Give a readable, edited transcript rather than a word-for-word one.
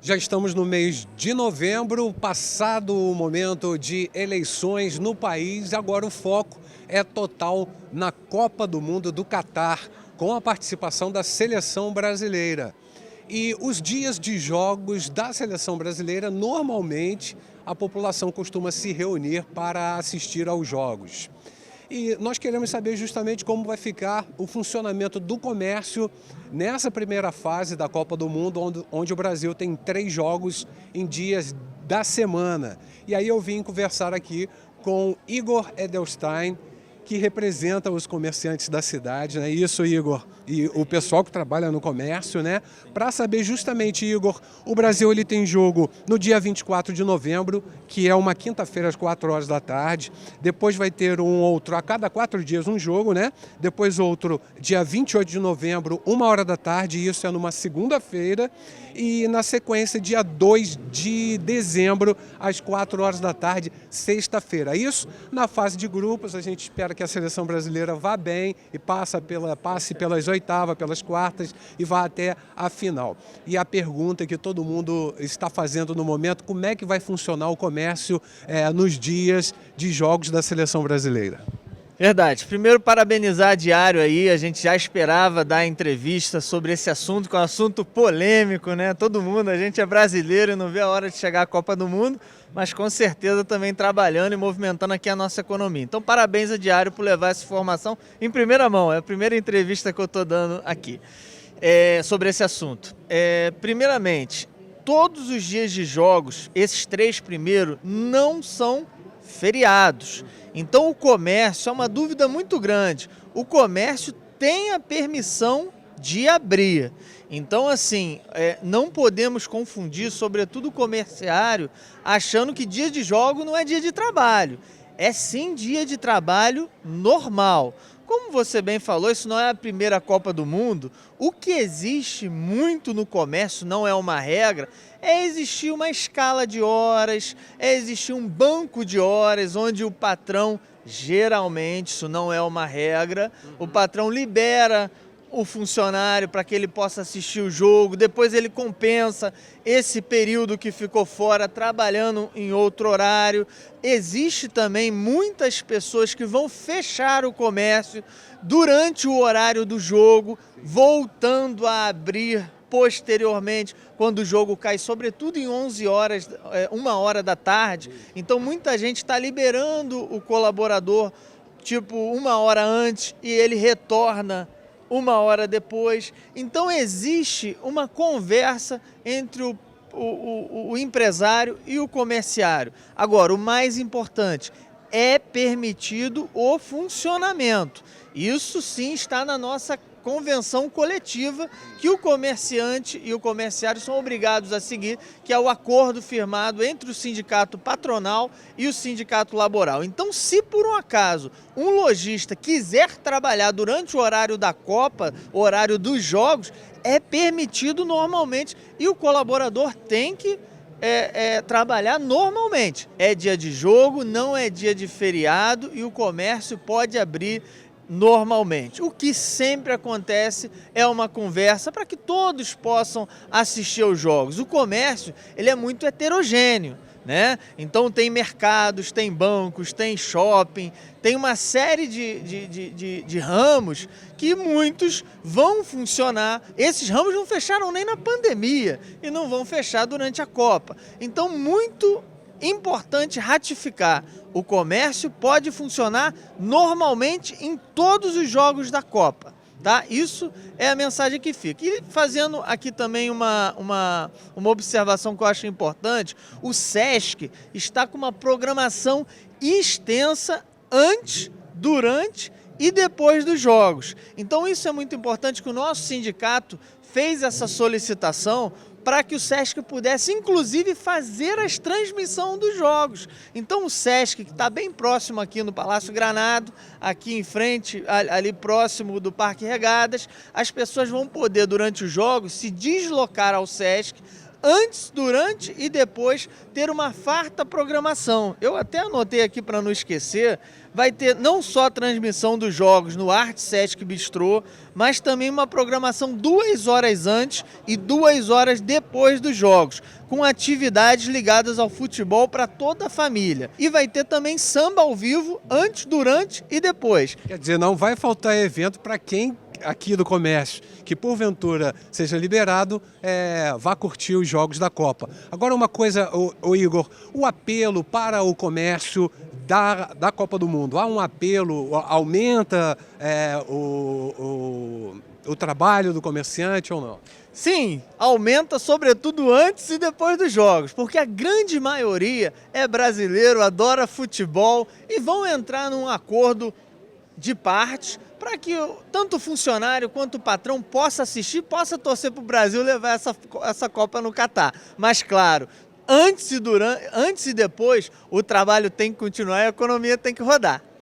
Já estamos no mês de novembro, passado o momento de eleições no país, agora o foco é total na Copa do Mundo do Catar, com a participação da seleção brasileira. E os dias de jogos da seleção brasileira, normalmente a população costuma se reunir para assistir aos jogos. E nós queremos saber justamente como vai ficar o funcionamento do comércio nessa primeira fase da Copa do Mundo, onde o Brasil tem 3 jogos em dias da semana. E aí eu vim conversar aqui com Igor Edelstein, que representa os comerciantes da cidade, né? Isso, Igor, e o pessoal que trabalha no comércio, né? Para saber justamente, Igor, o Brasil ele tem jogo no dia 24 de novembro, que é uma quinta-feira às 4 horas da tarde. Depois vai ter um outro, a cada 4 dias um jogo, né? Depois outro, dia 28 de novembro, 1 hora da tarde, isso é numa segunda-feira. E na sequência, dia 2 de dezembro, às 4 horas da tarde, sexta-feira. Isso na fase de grupos, a gente espera que a seleção brasileira vá bem e passe pelas oitavas, pelas quartas e vá até a final. E a pergunta que todo mundo está fazendo no momento, como é que vai funcionar o comércio nos dias de jogos da seleção brasileira? Verdade. Primeiro, parabenizar a Diário aí, a gente já esperava dar entrevista sobre esse assunto, que é um assunto polêmico, né? Todo mundo, a gente é brasileiro e não vê a hora de chegar à Copa do Mundo, mas com certeza também trabalhando e movimentando aqui a nossa economia. Então, parabéns a Diário por levar essa informação em primeira mão, é a primeira entrevista que eu estou dando aqui sobre esse assunto. Primeiramente, todos os dias de jogos, esses 3 primeiros, não são feriados. Então o comércio é uma dúvida muito grande. O comércio tem a permissão de abrir. Então, assim, não podemos confundir, sobretudo o comerciário, achando que dia de jogo não é dia de trabalho. É sim dia de trabalho normal. Como você bem falou, isso não é a primeira Copa do Mundo. O que existe muito no comércio, não é uma regra, é existir uma escala de horas, é existir um banco de horas, onde o patrão, geralmente, isso não é uma regra, o patrão libera o funcionário para que ele possa assistir o jogo, depois ele compensa esse período que ficou fora trabalhando em outro horário. Existe também muitas pessoas que vão fechar o comércio durante o horário do jogo, voltando a abrir posteriormente, quando o jogo cai, sobretudo em 11 horas, 1 hora da tarde. Então muita gente está liberando o colaborador, tipo 1 hora antes, e ele retorna 1 hora depois. Então existe uma conversa entre o empresário e o comerciário. Agora, o mais importante, é permitido o funcionamento. Isso sim está na nossa convenção coletiva que o comerciante e o comerciário são obrigados a seguir, que é o acordo firmado entre o sindicato patronal e o sindicato laboral. Então, se por um acaso um lojista quiser trabalhar durante o horário da Copa, o horário dos jogos, é permitido normalmente e o colaborador tem que trabalhar normalmente. É dia de jogo, não é dia de feriado e o comércio pode abrir normalmente. O que sempre acontece é uma conversa para que todos possam assistir aos jogos. O comércio, ele é muito heterogêneo, né? Então tem mercados, tem bancos, tem shopping, tem uma série de ramos que muitos vão funcionar. Esses ramos não fecharam nem na pandemia e não vão fechar durante a Copa. Então, muito importante ratificar, o comércio pode funcionar normalmente em todos os jogos da Copa, tá? Isso é a mensagem que fica. E fazendo aqui também uma observação que eu acho importante, o SESC está com uma programação extensa antes, durante e depois dos jogos. Então isso é muito importante, que o nosso sindicato fez essa solicitação para que o SESC pudesse, inclusive, fazer as transmissões dos jogos. Então, o SESC, que está bem próximo aqui no Palácio Granado, aqui em frente, ali próximo do Parque Regadas, as pessoas vão poder, durante os jogos, se deslocar ao SESC, antes, durante e depois ter uma farta programação. Eu até anotei aqui para não esquecer, vai ter não só a transmissão dos jogos no Artsesc Bistrô, mas também uma programação 2 horas antes e 2 horas depois dos jogos, com atividades ligadas ao futebol para toda a família. E vai ter também samba ao vivo antes, durante e depois. Quer dizer, não vai faltar evento para quem aqui do comércio, que porventura seja liberado, vá curtir os jogos da Copa. Agora uma coisa, o Igor, o apelo para o comércio da Copa do Mundo, há um apelo, aumenta o trabalho do comerciante ou não? Sim, aumenta sobretudo antes e depois dos jogos, porque a grande maioria é brasileiro, adora futebol e vão entrar num acordo de partes para que tanto o funcionário quanto o patrão possa assistir, possa torcer para o Brasil levar essa Copa no Catar. Mas claro, antes e depois o trabalho tem que continuar e a economia tem que rodar.